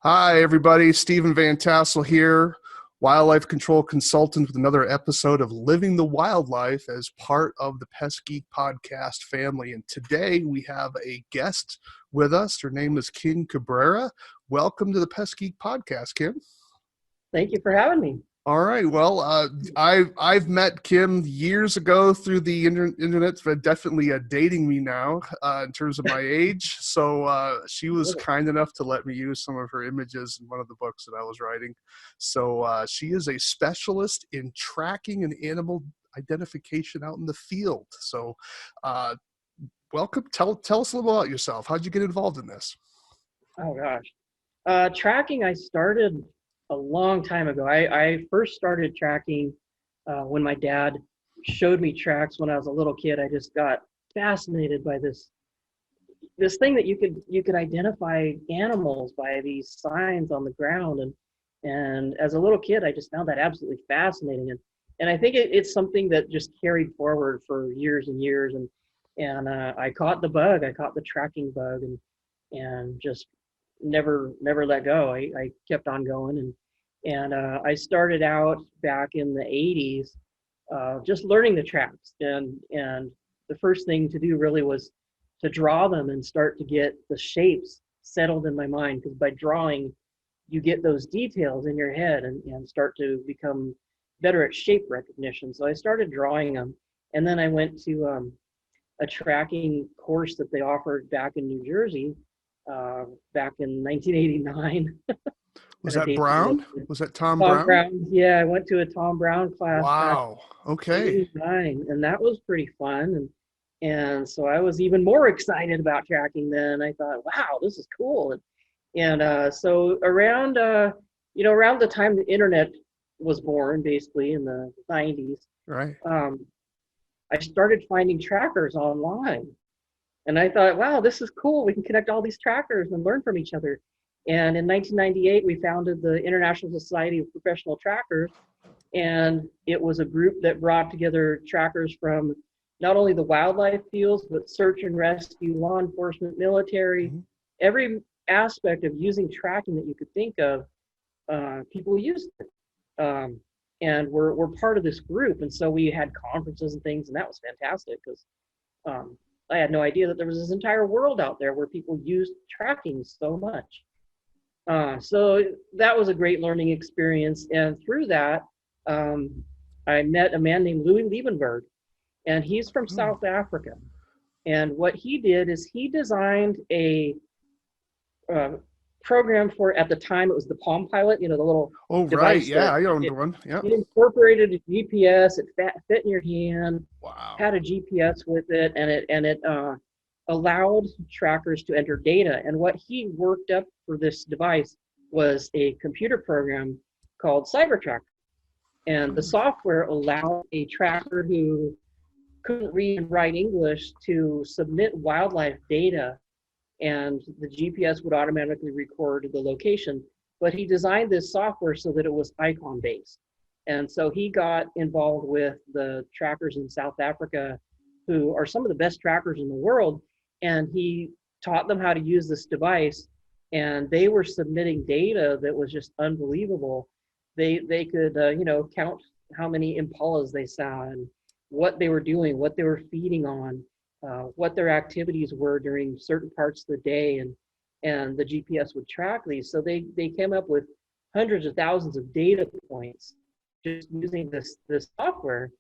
Hi, everybody. Stephen Van Tassel here, wildlife control consultant with another episode of Living the Wildlife as part of the Pest Geek podcast family. And today we have a guest with us. Her name is Kim Cabrera. Welcome to the Pest Geek podcast, Kim. Thank you for having me. All right. Well, I've met Kim years ago through the internet, but definitely dating me now in terms of my age. So she was kind enough to let me use some of her images in one of the books that I was writing. So she is a specialist in tracking and animal identification out in the field. So welcome. Tell us a little about yourself. How'd you get involved in this? Oh gosh, tracking I started a long time ago. I first started tracking when my dad showed me tracks when I was a little kid. I just got fascinated by this thing that you could identify animals by these signs on the ground, and as a little kid I just found that absolutely fascinating, and I think it's something that just carried forward for years and years, and I caught the bug. I caught the tracking bug, and just never let go. I kept on going, and I started out back in the 80s just learning the tracks, and the first thing to do really was to draw them and start to get the shapes settled in my mind, because by drawing you get those details in your head and start to become better at shape recognition. So I started drawing them, and then I went to a tracking course that they offered back in New Jersey back in 1989. Was that Brown? Was that Tom Brown? Yeah, I went to a Tom Brown class. Wow. Okay. Back in 89, and that was pretty fun. And so I was even more excited about tracking then. I thought, wow, this is cool. And so around around the time the internet was born, basically in the 90s, right. I started finding trackers online. And I thought, wow, this is cool. We can connect all these trackers and learn from each other. And in 1998, we founded the International Society of Professional Trackers. And it was a group that brought together trackers from not only the wildlife fields, but search and rescue, law enforcement, military, every aspect of using tracking that you could think of, people used it. And we're part of this group. And so we had conferences and things, and that was fantastic, because I had no idea that there was this entire world out there where people used tracking so much. So that was a great learning experience. And through that, I met a man named Louis Liebenberg, and he's from South Africa. And what he did is he designed a program for, at the time it was the Palm Pilot, the little device. Right, yeah, I owned one. Yeah. It incorporated a GPS. It fit in your hand. Wow. Had a GPS with it, and it allowed trackers to enter data. And what he worked up for this device was a computer program called CyberTracker. And the software allowed a tracker who couldn't read and write English to submit wildlife data, and the GPS would automatically record the location. But he designed this software so that it was icon based. And so he got involved with the trackers in South Africa, who are some of the best trackers in the world. And he taught them how to use this device, and they were submitting data that was just unbelievable. They could count how many impalas they saw, and what they were doing, what they were feeding on, what their activities were during certain parts of the day, and the GPS would track these. So they came up with hundreds of thousands of data points just using this software.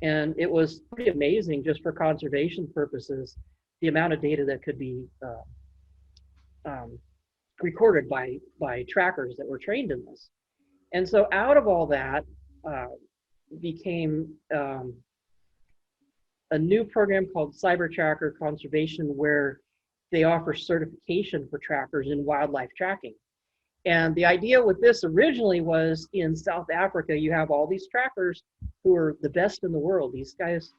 And it was pretty amazing, just for conservation purposes, the amount of data that could be recorded by trackers that were trained in this. And so out of all that became a new program called CyberTracker Conservation, where they offer certification for trackers in wildlife tracking. And the idea with this originally was, in South Africa, you have all these trackers who are the best in the world. These guys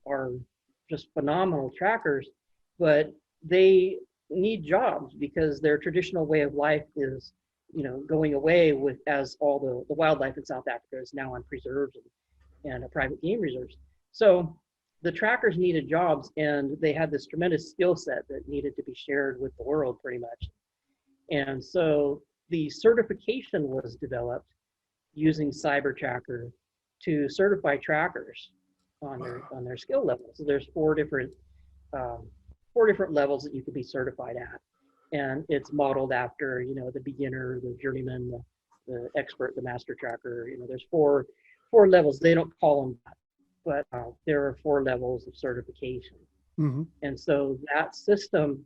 are just phenomenal trackers, but they need jobs because their traditional way of life is, going away as all the wildlife in South Africa is now on preserves and private game reserves. So the trackers needed jobs, and they had this tremendous skill set that needed to be shared with the world, pretty much. And so the certification was developed using CyberTracker to certify trackers on their skill levels. So there's um, four different levels that you could be certified at, and it's modeled after the beginner, the journeyman, the expert, the master tracker. There's four levels. They don't call them that, but there are four levels of certification. Mm-hmm. And so that system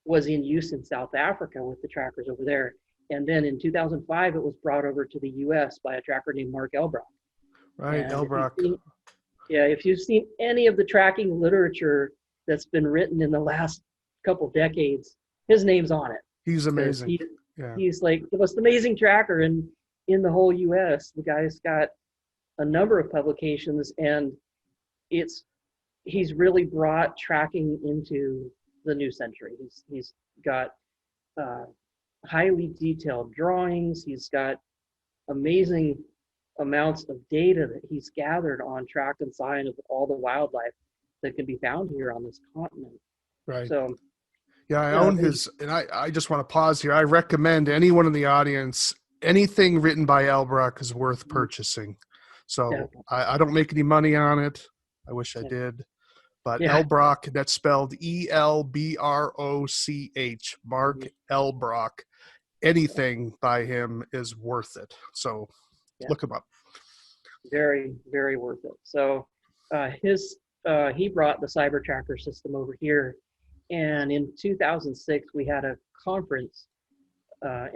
was in use in South Africa with the trackers over there. And then in 2005, it was brought over to the US by a tracker named Mark Elbrock. Right, And Elbrock. if you've seen any of the tracking literature that's been written in the last couple decades, his name's on it. He's amazing. He's like the most amazing tracker in the whole US. The guy's got a number of publications, and he's really brought tracking into the new century. He's got highly detailed drawings. He's got amazing amounts of data that he's gathered on track and sign of all the wildlife that can be found here on this continent. Right. So, yeah, I own his, and I just want to pause here. I recommend anyone in the audience, anything written by Elbrock is worth purchasing. So I don't make any money on it. I wish I did. But Elbrock, that's spelled Elbroch, Mark Elbrock. Anything by him is worth it. So look him up. Very, very worth it. So he brought the CyberTracker system over here. And in 2006, we had a conference.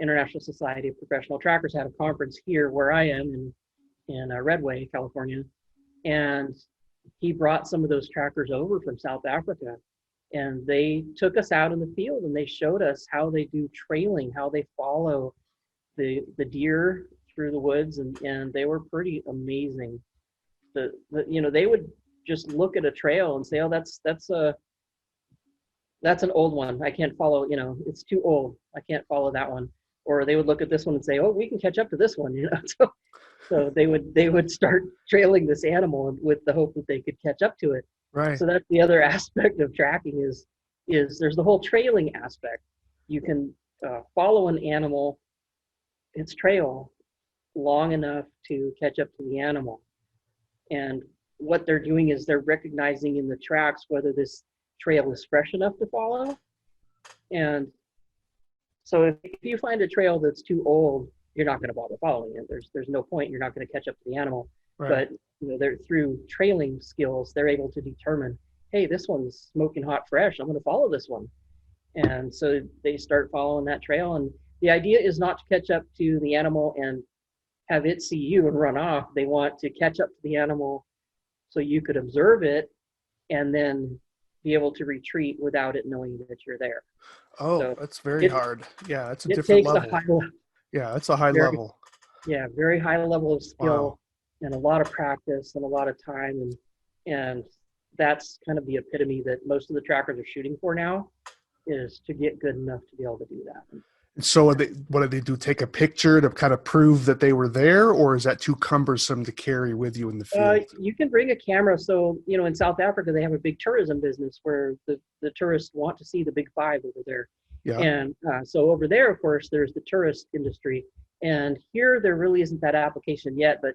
International Society of Professional Trackers had a conference here where I am in Redway, California. And he brought some of those trackers over from South Africa, and they took us out in the field and they showed us how they do trailing, how they follow the deer through the woods, and they were pretty amazing. They would just look at a trail and say, oh, that's an old one. I can't follow, it's too old. I can't follow that one. Or they would look at this one and say, oh, we can catch up to this one, So they would start trailing this animal with the hope that they could catch up to it. Right. So that's the other aspect of tracking is there's the whole trailing aspect. You can follow an animal, its trail, long enough to catch up to the animal. And what they're doing is they're recognizing in the tracks whether this trail is fresh enough to follow. And so if you find a trail that's too old, you're not going to bother following it. There's no point. You're not going to catch up to the animal. Right. But they're through trailing skills, they're able to determine, hey, this one's smoking hot fresh. I'm going to follow this one. And so they start following that trail. And the idea is not to catch up to the animal and have it see you and run off. They want to catch up to the animal so you could observe it and then be able to retreat without it knowing that you're there. Oh, so that's very hard. Yeah, that's a different level. Yeah, that's a high level. Yeah, very high level of skill and a lot of practice and a lot of time. And that's kind of the epitome that most of the trackers are shooting for now, is to get good enough to be able to do that. So what do they do? Take a picture to kind of prove that they were there, or is that too cumbersome to carry with you in the field? You can bring a camera. So, in South Africa, they have a big tourism business where the tourists want to see the big five over there. Yeah. And so over there, of course, there's the tourist industry. And here, there really isn't that application yet. But,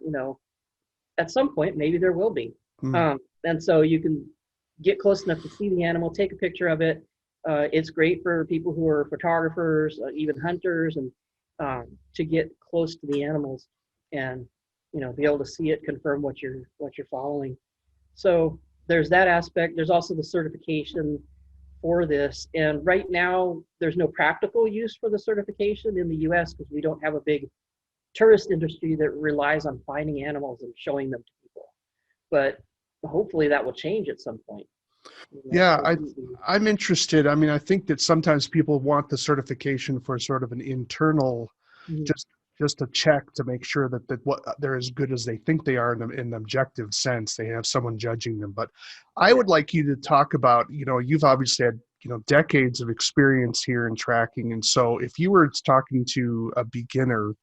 at some point, maybe there will be. And so you can get close enough to see the animal, take a picture of it. It's great for people who are photographers, even hunters, and to get close to the animals and be able to see it, confirm what you're following. So there's that aspect. There's also the certification for this, and right now there's no practical use for the certification in the U.S. because we don't have a big tourist industry that relies on finding animals and showing them to people. But hopefully that will change at some point. Yeah, I'm interested. I mean, I think that sometimes people want the certification for sort of an internal, just a check to make sure that what they're as good as they think they are in an objective sense. They have someone judging them. But I would like you to talk about, you've obviously had, decades of experience here in tracking. And so if you were talking to a beginner,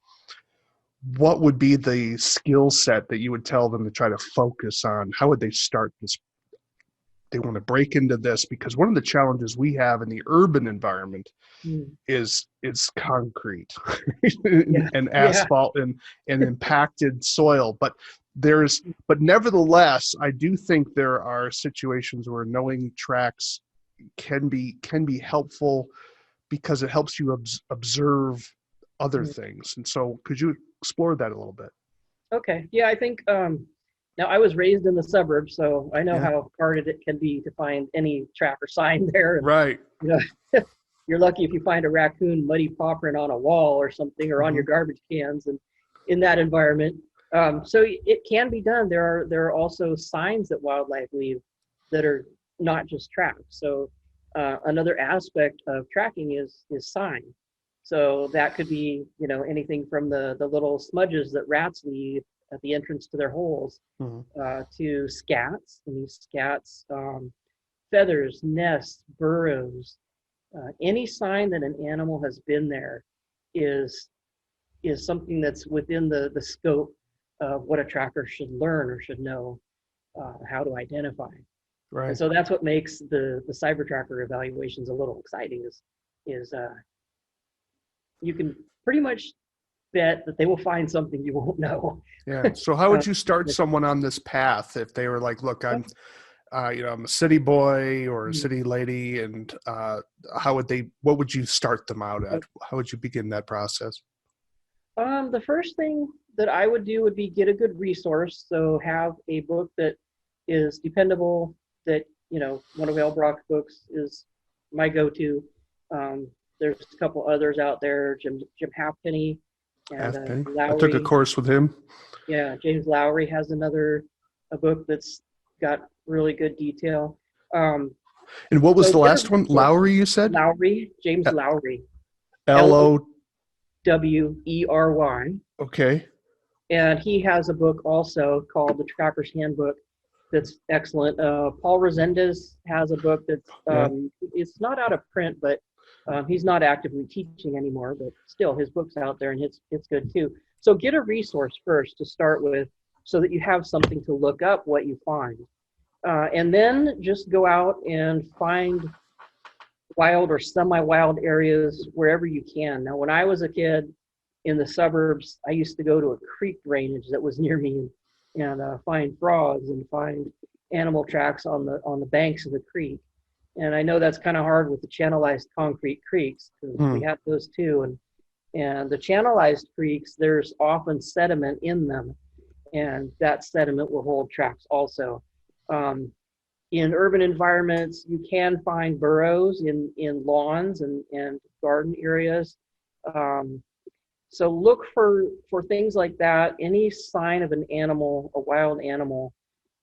what would be the skill set that you would tell them to try to focus on? How would they start this they want to break into this, because one of the challenges we have in the urban environment Mm. is concrete Yeah. and Yeah. asphalt and impacted soil. But nevertheless, I do think there are situations where knowing tracks can be helpful, because it helps you observe other Mm. things. And so could you explore that a little bit? Okay. Yeah, I think now I was raised in the suburbs, so I know Yeah. how hard it can be to find any track or sign there. And Right. you know, you're lucky if you find a raccoon muddy paw print on a wall or something, or on Hmm. your garbage cans, and in that environment. So it can be done. There are also signs that wildlife leave that are not just tracks. So another aspect of tracking is sign. So that could be, anything from the little smudges that rats leave at the entrance to their holes, Hmm. to scats, and these scats, feathers, nests, burrows, any sign that an animal has been there is is something that's within the scope of what a tracker should learn or should know how to identify. And Right. so that's what makes the cyber tracker evaluations a little exciting, is you can pretty much bet that they will find something you won't know. Yeah. So how uh, would you start someone on this path if they were like, look, I'm a city boy or a city lady, and what would you start them out at? How would you begin that process? the first thing that I would do would be get a good resource. So have a book that is dependable, that, one of Elbrock's books is my go-to. Um, there's a couple others out there, Jim Halfpenny and Halfpenny. I took a Lowry. course with him. Yeah, James Lowry has a book that's got really good detail. Um, And what was so the get a last one? resource. Lowry, you said? James Lowry, L L O. Wery. Okay. And he has a book also called The Tracker's Handbook that's excellent. Paul Resendez has a book that's, Yeah. it's not out of print, but he's not actively teaching anymore, but still his book's out there, and it's good too. So get a resource first to start with, so that you have something to look up what you find. And then just go out and find wild or semi-wild areas wherever you can. Now, when I was a kid in the suburbs, I used to go to a creek drainage that was near me, and find frogs and find animal tracks on the banks of the creek. And I know that's kind of hard with the channelized concrete creeks, because we have those too. And the channelized creeks, there's often sediment in them, and that sediment will hold tracks also. Um, in urban environments, you can find burrows in lawns and garden areas. Um, so look for things like that, any sign of an animal, a wild animal.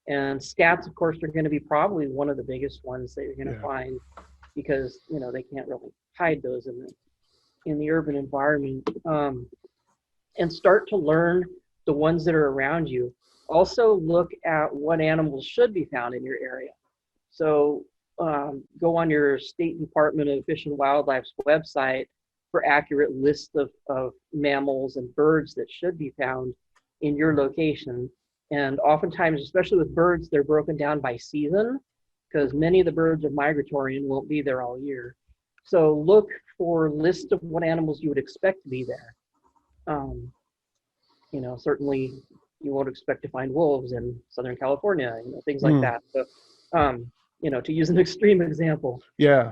And scats, of course, are going to be probably one of the biggest ones that you're going to find, because they can't really hide those in the urban environment. And start to learn the ones that are around you. Also look at what animals should be found in your area. So go on your State Department of Fish and Wildlife's website for accurate lists of mammals and birds that should be found in your location. And oftentimes, especially with birds, they're broken down by season, because many of the birds are migratory and won't be there all year. So look for lists of what animals you would expect to be there. Certainly you won't expect to find wolves in Southern California, things like that. So, to use an extreme example. Yeah.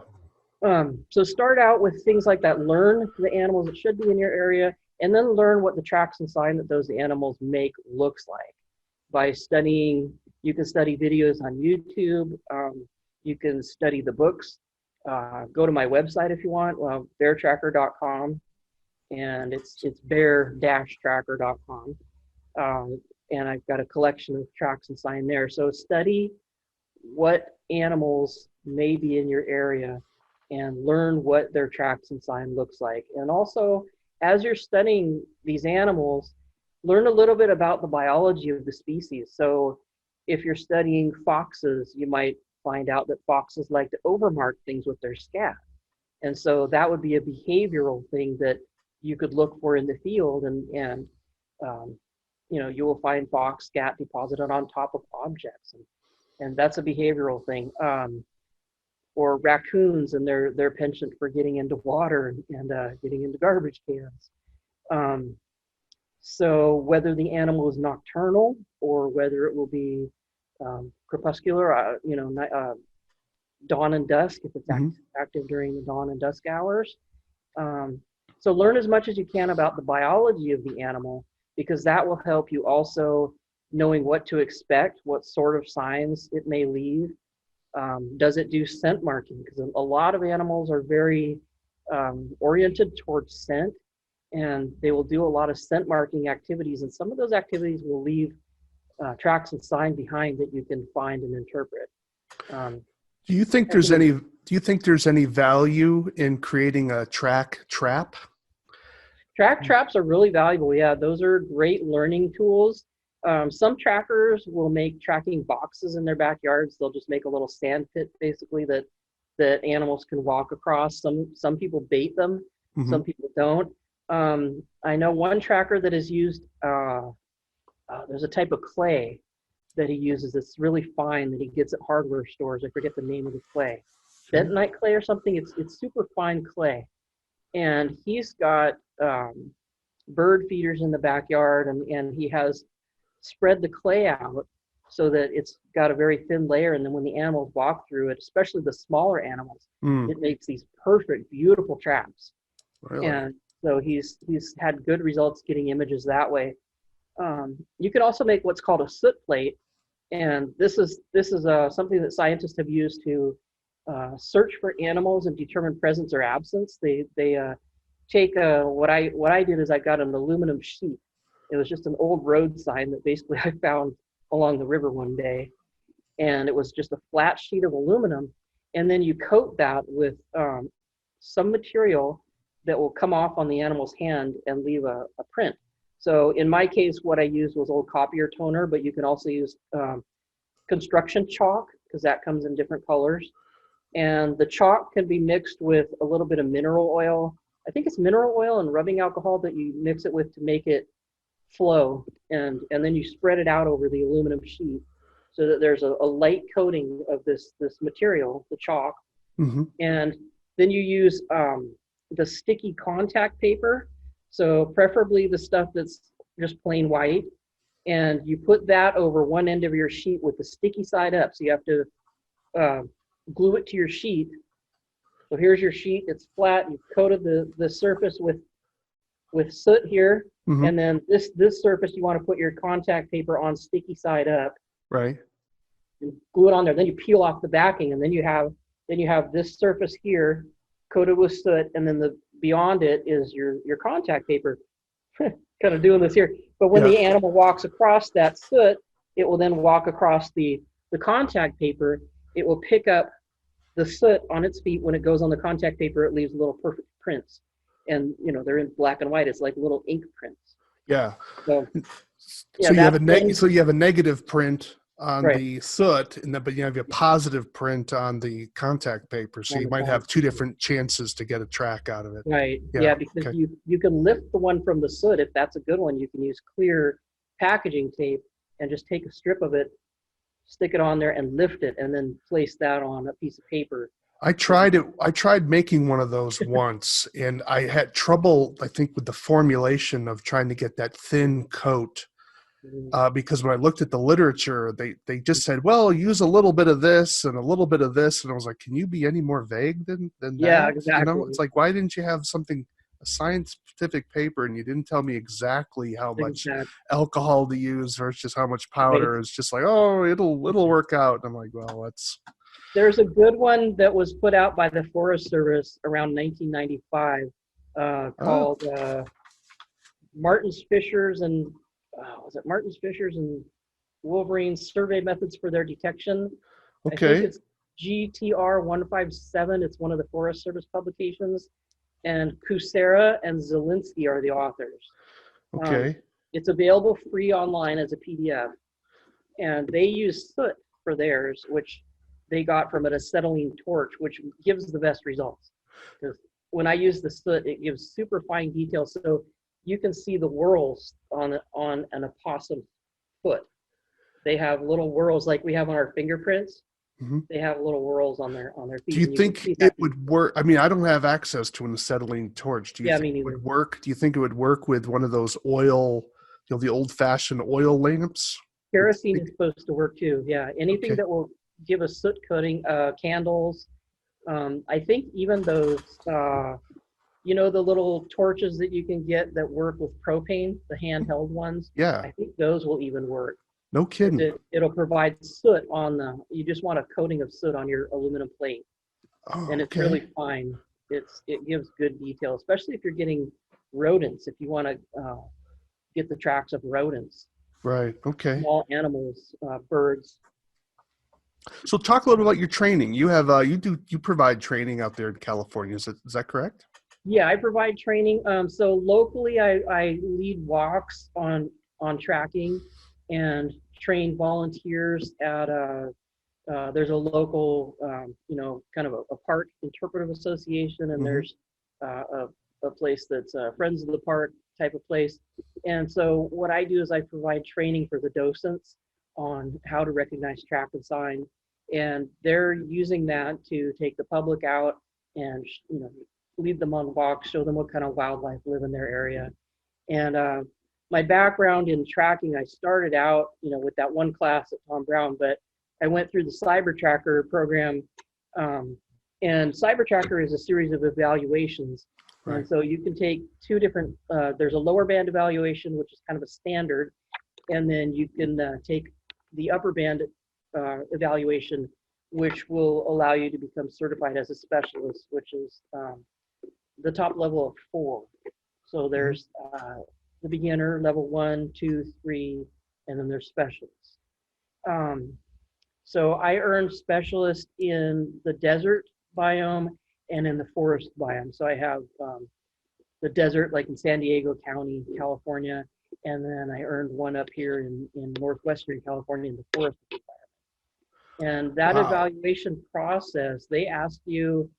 So start out with things like that. Learn the animals that should be in your area, and then learn what the tracks and sign that those animals make looks like by studying. You can study videos on YouTube. You can study the books. Go to my website if you want, beartracker.com, and it's bear-tracker.com. And I've got a collection of tracks and sign there. So study what animals may be in your area and learn what their tracks and sign looks like. And also, as you're studying these animals, learn a little bit about the biology of the species. So if you're studying foxes, you might find out that foxes like to overmark things with their scat. And so that would be a behavioral thing that you could look for in the field, and you will find fox scat deposited on top of objects. and that's a behavioral thing. Or raccoons and their penchant for getting into water and getting into garbage cans. So whether the animal is nocturnal or whether it will be crepuscular, dawn and dusk, if it's active during the dawn and dusk hours. So learn as much as you can about the biology of the animal, because that will help you also knowing what to expect, what sort of signs it may leave. Does it do scent marking? Because a lot of animals are very oriented towards scent, and they will do a lot of scent marking activities, and some of those activities will leave tracks and sign behind that you can find and interpret. Do you think there's any value in creating a track trap? Track traps are really valuable. Yeah, those are great learning tools. Some trackers will make tracking boxes in their backyards. They'll just make a little sand pit, basically, that animals can walk across. Some people bait them, some people don't. I know one tracker that is used. There's a type of clay that he uses that's really fine that he gets at hardware stores. I forget the name of the clay, bentonite clay or something. It's super fine clay, and he's got bird feeders in the backyard, and he has spread the clay out so that it's got a very thin layer, and then when the animals walk through it, especially the smaller animals, it makes these perfect, beautiful traps. Really? And so he's had good results getting images that way. You can also make what's called a soot plate, and this is something that scientists have used to search for animals and determine presence or absence. They take what I did is I got an aluminum sheet. It was just an old road sign that basically I found along the river one day, and it was just a flat sheet of aluminum, and then you coat that with some material that will come off on the animal's hand and leave a print. So in my case, what I used was old copier toner, but you can also use construction chalk, because that comes in different colors. And the chalk can be mixed with a little bit of mineral oil. I think it's mineral oil and rubbing alcohol that you mix it with to make it flow. And then you spread it out over the aluminum sheet so that there's a light coating of this material, the chalk. And then you use the sticky contact paper. So preferably the stuff that's just plain white, and you put that over one end of your sheet with the sticky side up. So you have to glue it to your sheet. So here's your sheet, it's flat, you've coated the surface with soot here, and then this surface you want to put your contact paper on sticky side up. Right. And glue it on there. Then you peel off the backing, and then you have this surface here coated with soot, and then beyond it is your contact paper. Kind of doing this here. But when the animal walks across that soot, it will then walk across the contact paper. It will pick up the soot on its feet. When it goes on the contact paper, it leaves little perfect prints. And they're in black and white. It's like little ink prints. Yeah. So you have a negative print on the soot, but you have a positive print on the contact paper, so you might have two different chances to get a track out of it. Right. Yeah, because you can lift the one from the soot. If that's a good one, you can use clear packaging tape and just take a strip of it, stick it on there, and lift it, and then place that on a piece of paper. I tried making one of those once, and I had trouble, I think, with the formulation of trying to get that thin coat. Because when I looked at the literature, they just said, well, use a little bit of this and a little bit of this. And I was like, can you be any more vague than that? Yeah, exactly. It's like, why didn't you have a scientific paper, and you didn't tell me exactly how much alcohol to use versus how much powder? It's just like, oh, it'll work out. And I'm like, well, There's a good one that was put out by the Forest Service around 1995 called Martin's Fishers and Martin's Fishers and Wolverine's Survey Methods for Their Detection. Okay. I think it's GTR 157. It's one of the Forest Service publications. And Kucera and Zielinski are the authors. Okay. It's available free online as a PDF. And they use soot for theirs, which they got from an acetylene torch, which gives the best results. Because when I use the soot, it gives super fine detail. So you can see the whorls on an opossum foot. They have little whorls like we have on our fingerprints. Hmm. They have little whorls on their Do feet, you and you can think see it that. would work? I mean, I don't have access to an acetylene torch. Do you Yeah, think me it neither. would work? Do you think it would work with one of those oil, the old-fashioned oil lamps? Kerosene is supposed to work too. Yeah, anything Okay. that will give a soot coating, candles. I think even those, the little torches that you can get that work with propane, the handheld ones. Yeah. I think those will even work. No kidding. It'll provide soot on you just want a coating of soot on your aluminum plate, Oh, and it's okay. really fine. It gives good detail, especially if you're getting rodents. If you want to get the tracks of rodents, Right. Okay. small animals, birds. So talk a little about your training. You have you provide training out there in California. Is that correct? Yeah, I provide training. So locally, I lead walks on tracking and train volunteers at there's a local, kind of a park interpretive association, and Mm-hmm. there's a place that's Friends of the Park type of place. And so what I do is I provide training for the docents on how to recognize track and sign, and they're using that to take the public out and lead them on walks, show them what kind of wildlife live in their area. And my background in tracking, I started out, with that one class at Tom Brown, but I went through the Cyber Tracker program, and Cyber Tracker is a series of evaluations. Right. And so you can take two different, there's a lower band evaluation, which is kind of a standard, and then you can take the upper band evaluation, which will allow you to become certified as a specialist, which is the top level of 4. So there's the beginner, level 1, 2, 3, and then there's specialists. So I earned specialist in the desert biome and in the forest biome. So I have the desert, like in San Diego County, California, and then I earned one up here in northwestern California in the forest environment. And that Wow. evaluation process, they ask you,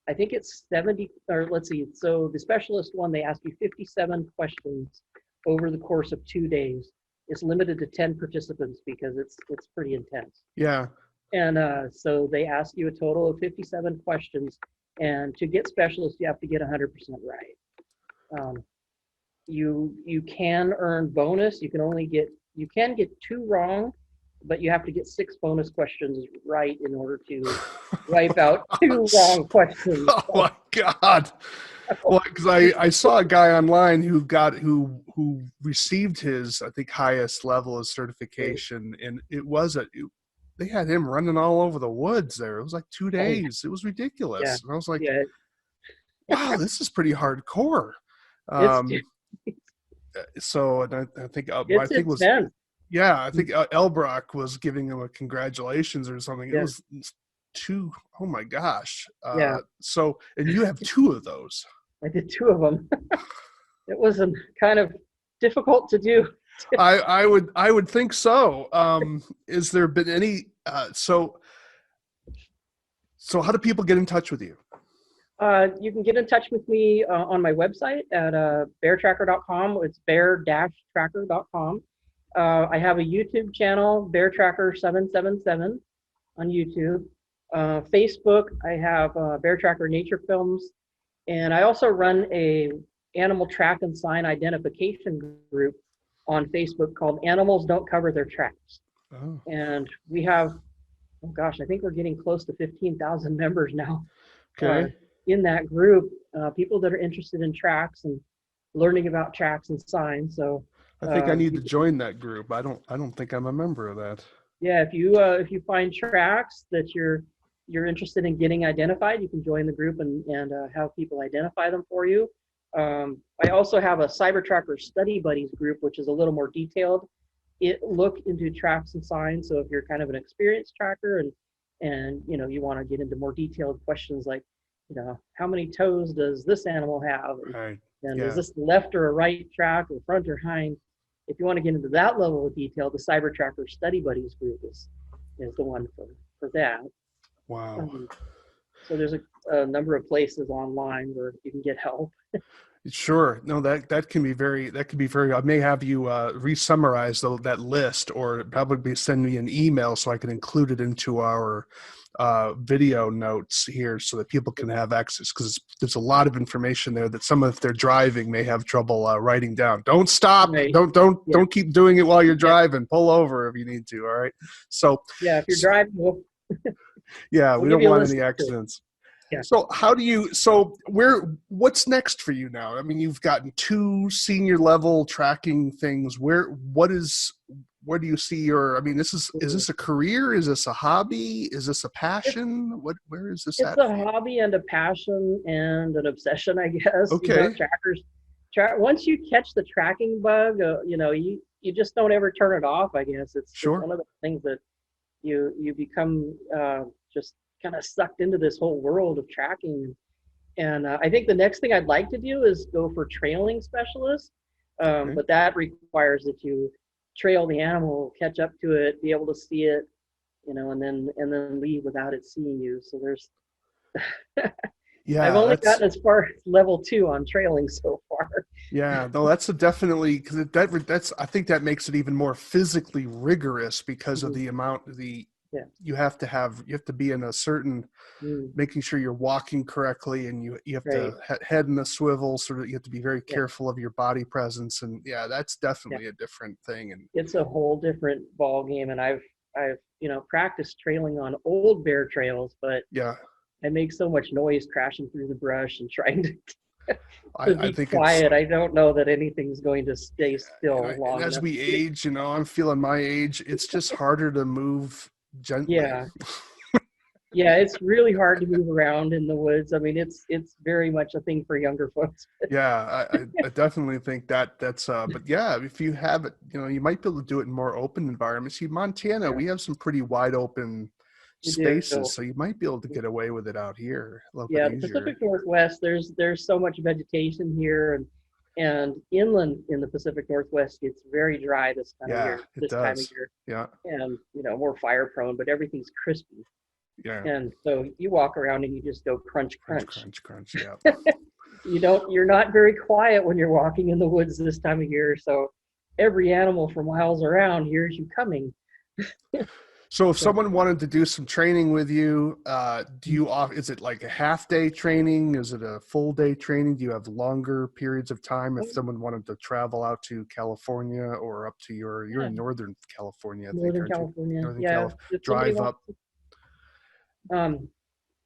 I think it's 70, or let's see, so the specialist one, they ask you 57 questions over the course of 2 days. It's limited to 10 participants because it's pretty intense. Yeah. And so they ask you a total of 57 questions, and to get specialist, you have to get 100% right. You can earn bonus. You can get 2 wrong, but you have to get 6 bonus questions right in order to wipe out 2 wrong questions. Oh my God. Well, because I saw a guy online who received his, I think, highest level of certification, and they had him running all over the woods there. It was like 2 days. It was ridiculous. Yeah. And I was like, Yeah. wow, this is pretty hardcore. So, and I think I think was intense. yeah, I think Elbrock was giving him a congratulations or something. Yeah. It was 2. Oh my gosh. Yeah. So, and you have 2 of those. I did 2 of them. It was kind of difficult to do. I would think so. Is there been any so how do people get in touch with you? You can get in touch with me on my website at beartracker.com. It's bear-tracker.com. I have a YouTube channel, beartracker777 on YouTube. Facebook, I have Bear Tracker Nature Films, and I also run a animal track and sign identification group on Facebook called Animals Don't Cover Their Tracks. Oh. And we have, oh gosh, I think we're getting close to 15,000 members now. Okay. In that group, people that are interested in tracks and learning about tracks and signs. So I think I need to join that group. I don't think I'm a member of that. Yeah, if you find tracks that you're interested in getting identified, you can join the group and have people identify them for you. I also have a Cyber Tracker Study Buddies group, which is a little more detailed. It look into tracks and signs. So if you're kind of an experienced tracker and you want to get into more detailed questions like, how many toes does this animal have? Right. And is this left or a right track or front or hind? If you want to get into that level of detail, the Cyber Tracker Study Buddies group is the one for that. Wow. So there's a number of places online where you can get help. Sure. No, that can be very, I may have you re-summarize that list, or probably send me an email so I can include it into our video notes here so that people can have access, because there's a lot of information there that someone, if they're driving, may have trouble writing down. Don't stop. Right. Don't keep doing it while you're driving. Pull over if you need to. All right. So Yeah, if you're driving, yeah, we'll we give don't you a want list any too. accidents. Yeah. So what's next for you now? I mean, you've gotten 2 senior level tracking things. Where do you see I mean, is this a career? Is this a hobby? Is this a passion? Where is this It's at a for you? hobby and a passion and an obsession, I guess. Okay, Trackers. Once you catch the tracking bug, you just don't ever turn it off. I guess it's sure. one of the things that you become just kind of sucked into this whole world of tracking. And I think the next thing I'd like to do is go for trailing specialist, Okay. but that requires that you trail the animal, catch up to it, be able to see it, and then leave without it seeing you. So there's I've Yeah, only gotten as far as level 2 on trailing so far. yeah, no, that's a definitely, because that's, I think that makes it even more physically rigorous because of Mhm. the amount, Yeah. you have to be in a certain, Mm. making sure you're walking correctly, and you have Right. to head in the swivel, so that you have to be very Yeah. careful of your body presence. And yeah, that's Yeah. definitely a different thing. And It's a whole different ball game, and I've practiced trailing on old bear trails, but yeah, I make so much noise crashing through the brush and trying to I be think it's, quiet. I don't know that anything's going to stay still and long as enough. we age, I'm feeling my age, it's just harder to move gently. Yeah. Yeah, it's really hard to move around in the woods. I mean, it's very much a thing for younger folks. Yeah, I definitely think that's but yeah, if you have it, you might be able to do it in more open environments. See, Montana, Yeah, we have some pretty wide open we spaces, do. so you might be able to get away with it out here a little bit Yeah, the easier. Pacific Northwest, there's so much vegetation here, and inland in the Pacific Northwest gets very dry Yeah, it this time of does. year, Yeah, and more fire prone, but everything's crispy. yeah. And so you walk around and you just go crunch, Crunch, crunch. crunch, crunch. Yeah. You're not very quiet when you're walking in the woods this time of year. So every animal for miles around hears you coming. So if So someone wanted to do some training with you, is it like a half day training? Is it a full day training? Do you have longer periods of time if someone wanted to travel out to California, or up to you're yeah, in Northern California, I think, Northern aren't you? California. Northern Yeah, California, if somebody drive wants, up. um,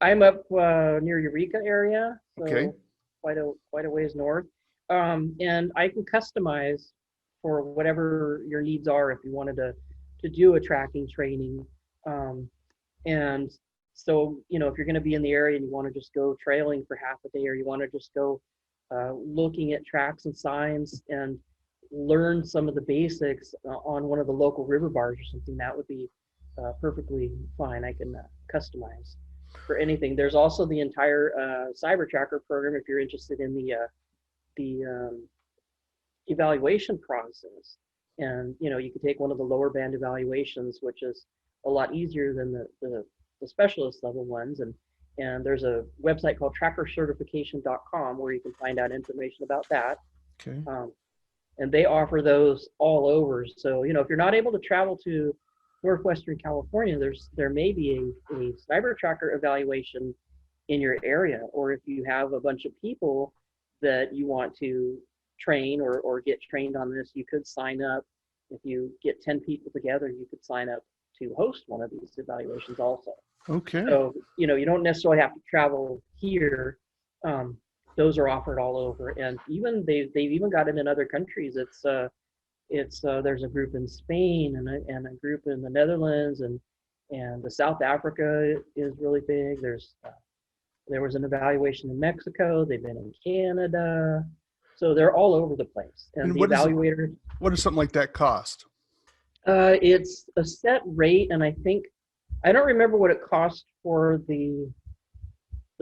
I'm up near Eureka area, Okay. so quite a ways north. And I can customize for whatever your needs are if you wanted to do a tracking training. Um, And so, if you're going to be in the area and you want to just go trailing for half a day, or you want to just go looking at tracks and signs and learn some of the basics on one of the local river bars or something, that would be perfectly fine. I can customize for anything. There's also the entire cyber tracker program if you're interested in the evaluation process. And you could take one of the lower band evaluations, which is a lot easier than the specialist level ones. And there's a website called trackercertification.com where you can find out information about that. Okay. And they offer those all over. So if you're not able to travel to Northwestern California, there may be a cyber tracker evaluation in your area, or if you have a bunch of people that you want to train or get trained on this, you could sign up. If you get 10 people together, you could sign up to host one of these evaluations also. Okay. So you don't necessarily have to travel here. Those are offered all over, and even they've even got it in other countries. It's there's a group in Spain and a group in the Netherlands, and the South Africa is really big. There was an evaluation in Mexico. They've been in Canada. So they're all over the place. And And the evaluator, what does something like that cost? it's a set rate, and I don't remember what it cost for the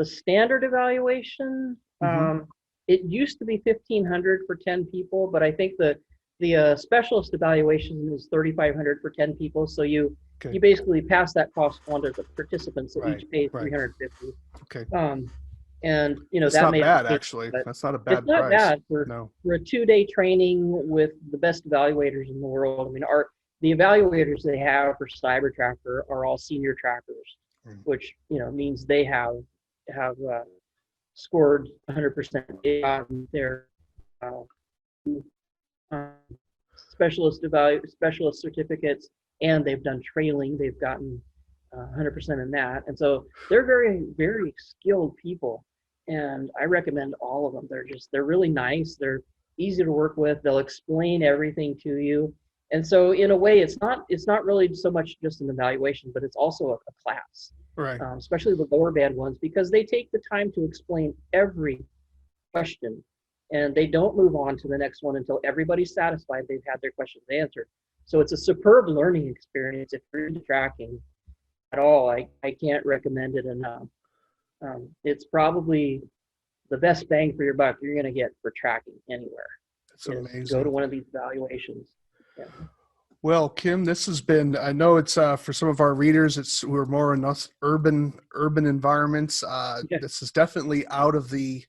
standard evaluation. Mm-hmm. It used to be 1,500 for 10 people, but I think The specialist evaluation is 3,500 for 10 people. So you Okay. basically pass that cost on to the participants that Right. each pay Right. 350. Okay. And you know That's that not may have bad, changed, actually. but That's not a it's bad not price. bad No. for a 2-day training with the best evaluators in the world. I mean, the evaluators they have for Cyber Tracker are all senior trackers, which means they have scored 100% on their uh, um, specialist certificates, and they've done trailing. They've gotten 100% in that, and so they're very, very skilled people. And I recommend all of them. They're really nice. They're easy to work with. They'll explain everything to you. And so in a way, it's not really so much just an evaluation, but it's also a class, Right. especially the lower band ones, because they take the time to explain every question, and they don't move on to the next one until everybody's satisfied they've had their questions answered. So it's a superb learning experience if you're into tracking at all. I can't recommend it enough. It's probably the best bang for your buck you're going to get for tracking anywhere. That's Is amazing. go to one of these evaluations. Yeah. Well, Kim, this has been, I know it's for some of our readers, we're more in us urban environments. Yeah. This is definitely out of the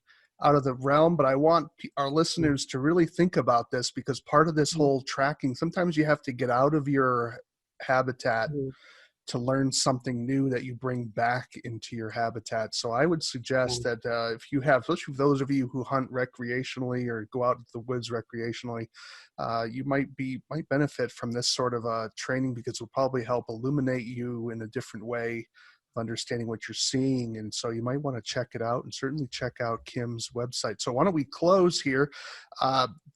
realm, but I want our listeners to really think about this, because part of this whole tracking, sometimes you have to get out of your habitat Mm-hmm. to learn something new that you bring back into your habitat. So I would suggest that if you have, especially those of you who hunt recreationally or go out into the woods recreationally, you might benefit from this sort of training, because it will probably help illuminate you in a different way of understanding what you're seeing. And so you might want to check it out, and certainly check out Kim's website. So why don't we close here?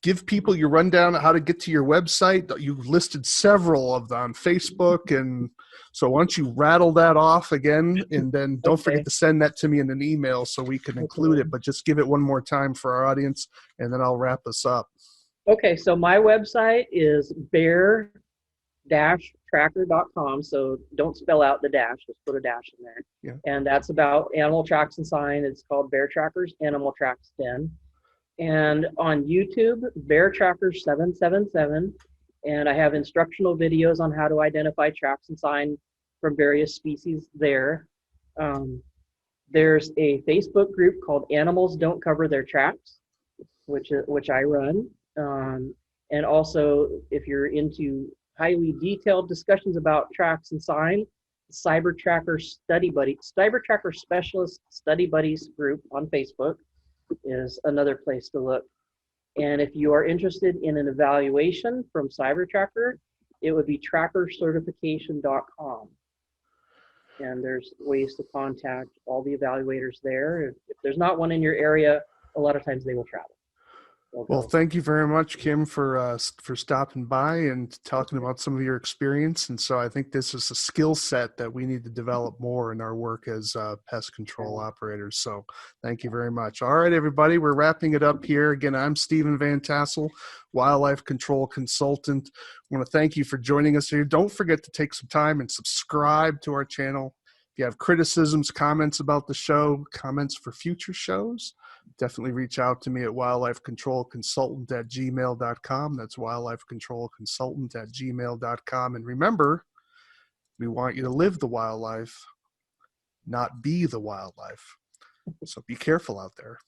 Give people your rundown on how to get to your website. You've listed several of them on Facebook, and so why don't you rattle that off again, and then don't forget to send that to me in an email so we can include it, but just give it one more time for our audience, and then I'll wrap us up. Okay, so my website is bear-tracker.com. So don't spell out the dash, just put a dash in there. Yeah. And that's about animal tracks and sign. It's called Bear Trackers Animal Tracks Den. And on YouTube, Bear Trackers 777. And I have instructional videos on how to identify tracks and sign from various species there. There's a Facebook group called Animals Don't Cover Their Tracks, which I run. And also, if you're into highly detailed discussions about tracks and sign, Cyber Tracker Specialist Study Buddies group on Facebook is another place to look. And if you are interested in an evaluation from Cyber Tracker, it would be trackercertification.com. And there's ways to contact all the evaluators there. If there's not one in your area, a lot of times they will travel. Well, thank you very much, Kim, for stopping by and talking about some of your experience. And so I think this is a skill set that we need to develop more in our work as pest control operators. So thank you very much. All right, everybody, we're wrapping it up here. Again, I'm Stephen Van Tassel, wildlife control consultant. I want to thank you for joining us here. Don't forget to take some time and subscribe to our channel. If you have criticisms, comments about the show, comments for future shows, definitely reach out to me at wildlifecontrolconsultant@gmail.com. That's wildlifecontrolconsultant@gmail.com. And remember, we want you to live the wildlife, not be the wildlife. So be careful out there.